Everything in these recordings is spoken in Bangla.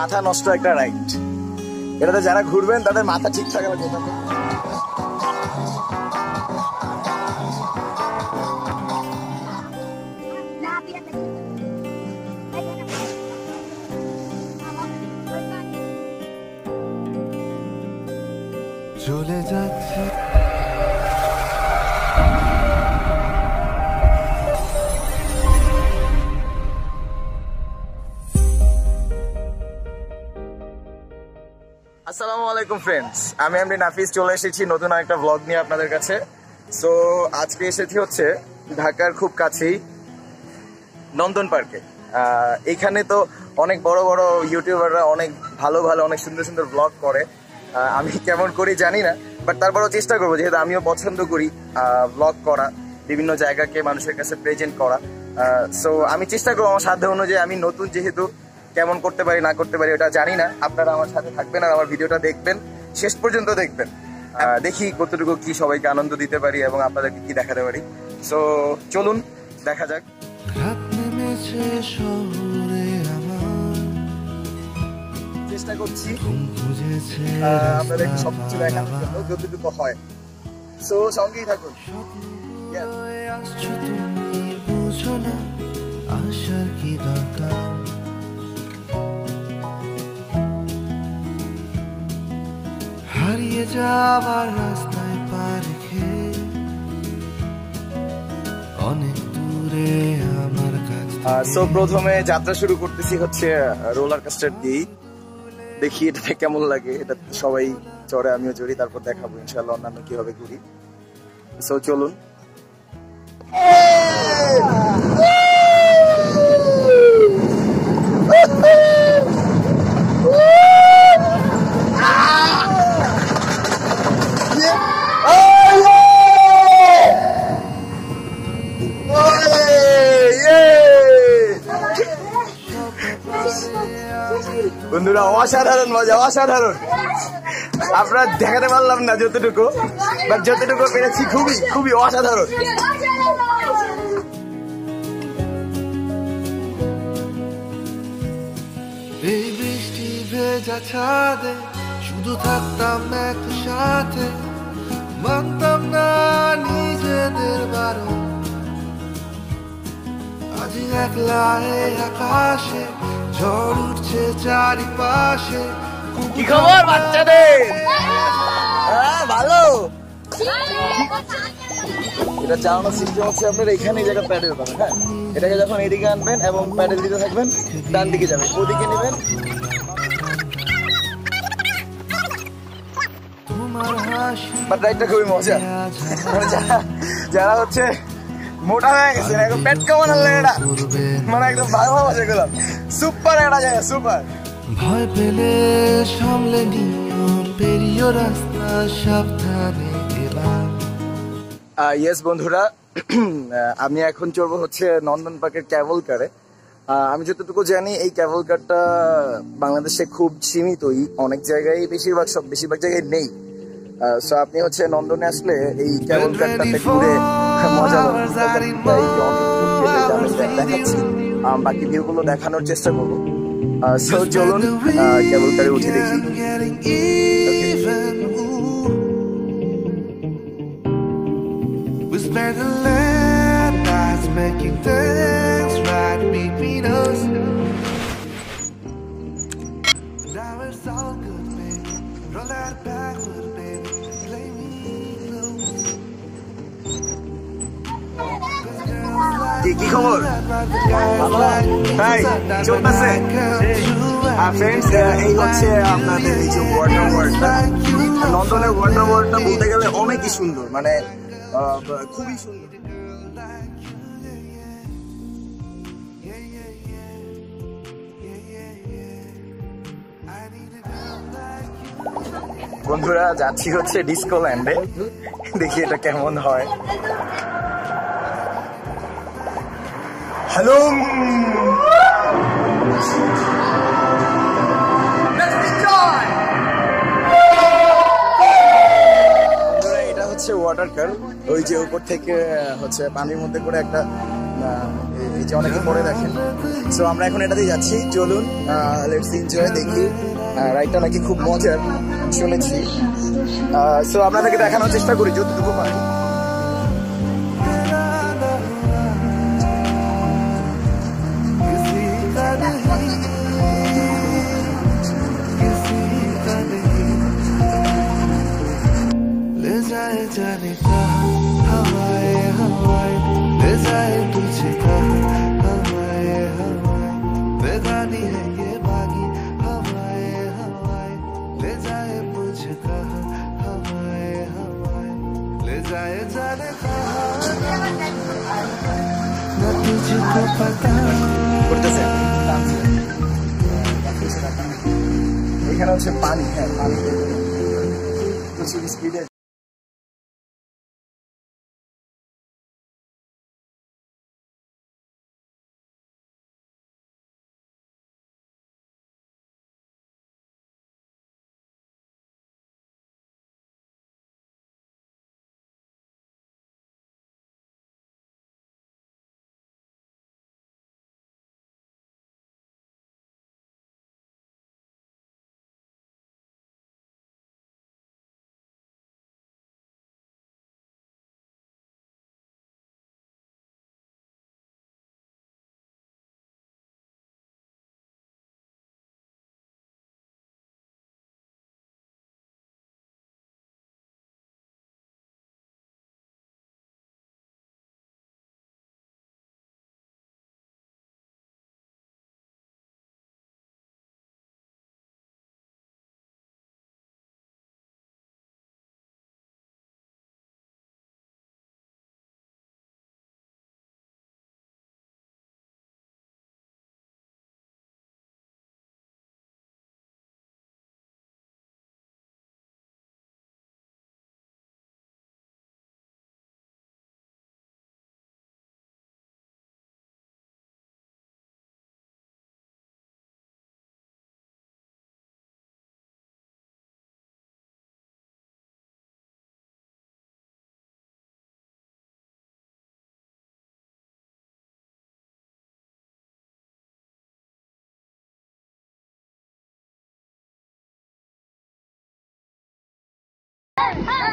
মাথা নষ্ট একটা রাইড। এটাতে যারা ঘুরবেন তাদের মাথা ঠিক থাকার কথা। চলে যাচ্ছে আসসালামু আলাইকুম ফ্রেন্ডস, আমি এমডি নাফিস চলে এসেছি নতুন একটা ব্লগ নিয়ে আপনাদের কাছে। সো আজকে এসেছি হচ্ছে ঢাকার খুব কাছেই নন্দন পার্কে। এখানে তো অনেক বড় বড় ইউটিউবাররা অনেক ভালো ভালো অনেক সুন্দর সুন্দর ব্লগ করে। আমি কেমন করি জানি না, বাট তারপরেও চেষ্টা করবো, যেহেতু আমিও পছন্দ করি ব্লগ করা, বিভিন্ন জায়গাকে মানুষের কাছে প্রেজেন্ট করা। সো আমি চেষ্টা করবো আমার সাধ্য অনুযায়ী। আমি নতুন, যেহেতু কেমন করতে পারি না করতে পারি ওটা জানি না। আপনারা আমার সাথে থাকবেন আর আমার ভিডিওটা দেখবেন, শেষ পর্যন্ত দেখবেন। দেখি কতটুকু কি সবাইকে আনন্দ দিতে পারি এবং আপনাদেরকে কি দেখাতে পারি। সো চলুন দেখা যাক। চেষ্টা করছি আপনাদের সবকিছু দেখানোর জন্য যতটুকু হয়। সো সঙ্গেই থাকুন। আশার কি দরকার, হারিয়ে যাবার রাস্তায় পা রেখে অনেক দূরে আমার কাছে। সো প্রথমে যাত্রা শুরু করতেছি হচ্ছে রোলার কোস্টার দিয়ে। দেখি এটাতে কেমন লাগে। এটা সবাই চড়ে, আমিও চড়ি, তারপর দেখাবো ইনশাআল্লাহ অন্যান্য কিভাবে ঘুরি। সো চলুন। বন্ধুরা অসাধারণ মজা, অসাধারণ। আপনারা দেখাতে পারলাম না যতটুকু, বাট যতটুকু পেরেছি খুবই খুবই অসাধারণ। এই বৃষ্টি ভেজা ছাদে শুধু থাকতাম একসাথে, মানতাম না নিজেদের বারণ। আজ একলা আকাশে ঝড় উঠছে চারিপাশে। কি খবর বাচ্চাদের? ভালো। এটা চালানোর সিস্টেম হচ্ছে আপনার এখানে এই জায়গা প্যাডেল পাবেন। হ্যাঁ, এটাকে যখন এদিকে আনবেন এবং প্যাডেল দিতে থাকবেন, ডান দিকে যাবেন, ওদিকে নেবেন। বাট রাইডটা খুবই মজা। যারা হচ্ছে মোটা হয়ে গেছে, একদম পেট কমানোর লাগে এটা, মানে একদম ভালো মজা করলাম। সুপার একটা জায়গা, সুপার। ভয় পেলে সামলে নিও পেরিও রাস্তা সাবধানে এবার। ইয়েস বন্ধুরা, আমি এখন চড়বো হচ্ছে নন্দন পার্কের ক্যাবল কারে। আমি যতটুকু জানি এই ক্যাবল কারটা বাংলাদেশে খুব সীমিতই, অনেক জায়গায় বেশিরভাগ জায়গায় নেই। সো আপনি হচ্ছে নন্দনে আসলে এই ক্যাবল কারটাতে ঘুরে মজা দেখাচ্ছি, বাকি ভিউগুলো দেখানোর চেষ্টা করবো। সো চলুন ক্যাবল কারে উঠে দেখি। Making things right between us. Now it's all good, baby. Roll that backward, baby. Play me close. কি খবর? তাই চলতেছে ফ্রেন্ডস। এই হচ্ছে আপনাদের এই যে ওয়াটার ওয়ার্ল্ডটা, নন্দনের ওয়াটার ওয়ার্ল্ডটা বলতে গেলে অনেকই সুন্দর, মানে খুবই সুন্দর। বন্ধুরা যাচ্ছি হচ্ছে ডিস্কো ল্যান্ডে, দেখি এটা কেমন হয়। হ্যালো, এটা হচ্ছে ওয়াটার কার। ওই যে উপর থেকে হচ্ছে পানির মধ্যে করে একটা এই যে অনেকে পরে দেখেন। সো আমরা এখন এটাতেই যাচ্ছি, চলুন লেটস এনজয়। দেখি রাইডটা নাকি খুব মজার শুনেছি। সো আপনাদেরকে দেখানোর চেষ্টা করি যতটুকু পারি। जाने कहाँ हवाए हवाए ले जाए तुझे कहाँ हवाए हवाए बेगानी है ये बागी हवाए हवाए ले जाए मुझे कहाँ हवाए हवाए ले जाए जाने कहाँ न तुझको पता। এখানে হচ্ছে পানি, হ্যাঁ পানি প্রচুর স্পিডে।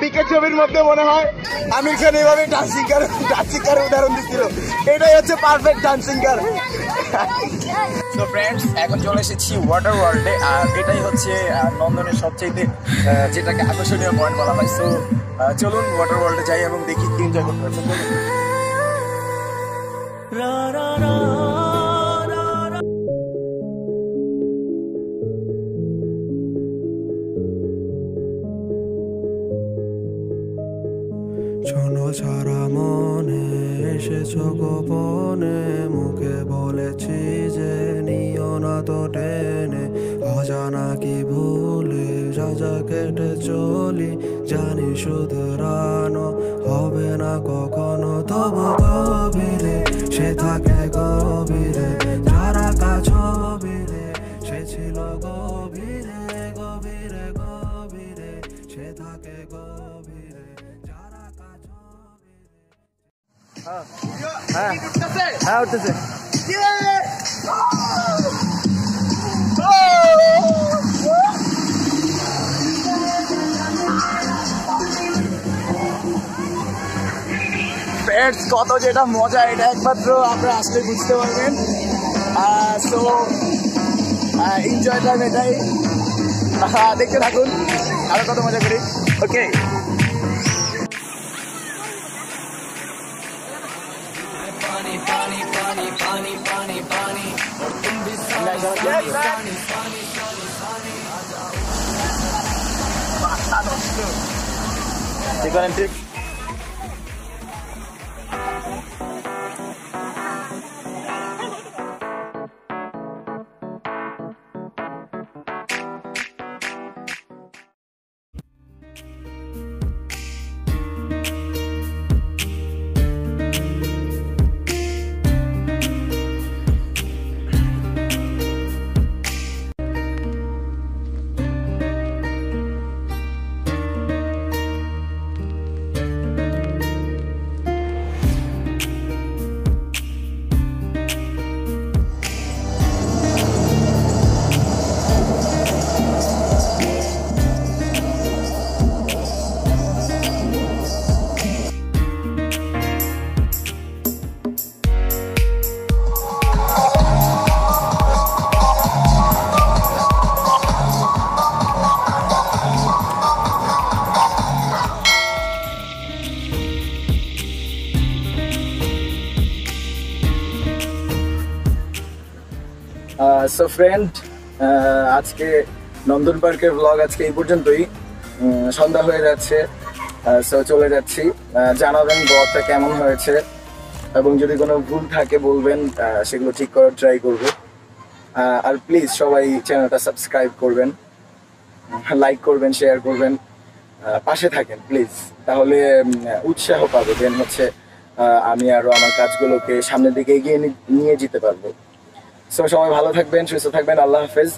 পিকে ছবির মধ্যে মনে হয় আমির খান এইভাবে ডান্সিং কারের উদাহরণ দিচ্ছিল। এটাই হচ্ছে পারফেক্ট ডান্সিং কার। তো ফ্রেন্ডস, এখন চলে এসেছি ওয়াটার ওয়ার্ল্ডে, আর এটাই হচ্ছে নন্দনের সবচেয়ে যেটাকে আকর্ষণীয় পয়েন্ট বলা হয়। সো চলুন ওয়াটার ওয়ার্ল্ডে যাই এবং দেখি কি এনজয় করতে পারছেন। শোনো সারা মনে এসেছো গোপনে, মুখে বলেছি যে নিও না তো টেনে, অজানা কি ভুলে সাজা কেটে চলি, জানি শুধরানো হবে না কখনো, তবু গভীরে সে থাকে গভীরে, যারা কাছবিরে সে ছিল গভীরে গভীরে গভীরে, সে থাকে গভীরে যারা কাছবিরে। হ্যাঁ উঠতেছে। কত যেটা মজা, এটা একমাত্র আপনারা আসলে বুঝতে পারবেন। সো এনজয় টাইম এটাই, দেখতে থাকুন আরো কত মজা করি। ওকে, ঠিক সো ফ্রেন্ড, আজকে নন্দন পার্কের ব্লগ আজকে এই পর্যন্তই। সন্ধ্যা হয়ে যাচ্ছে, সো চলে যাচ্ছি। জানাবেন ব্লগটা কেমন হয়েছে এবং যদি কোনো ভুল থাকে বলবেন, সেগুলো ঠিক করার ট্রাই করব। আর প্লিজ সবাই চ্যানেলটা সাবস্ক্রাইব করবেন, লাইক করবেন, শেয়ার করবেন, পাশে থাকেন প্লিজ। তাহলে উৎসাহ পাবো, দেন হচ্ছে আমি আরো আমার কাজগুলোকে সামনের দিকে এগিয়ে নিয়ে যেতে পারবো। সো সবাই ভালো থাকবেন, সুস্থ থাকবেন। আল্লাহ হাফেজ।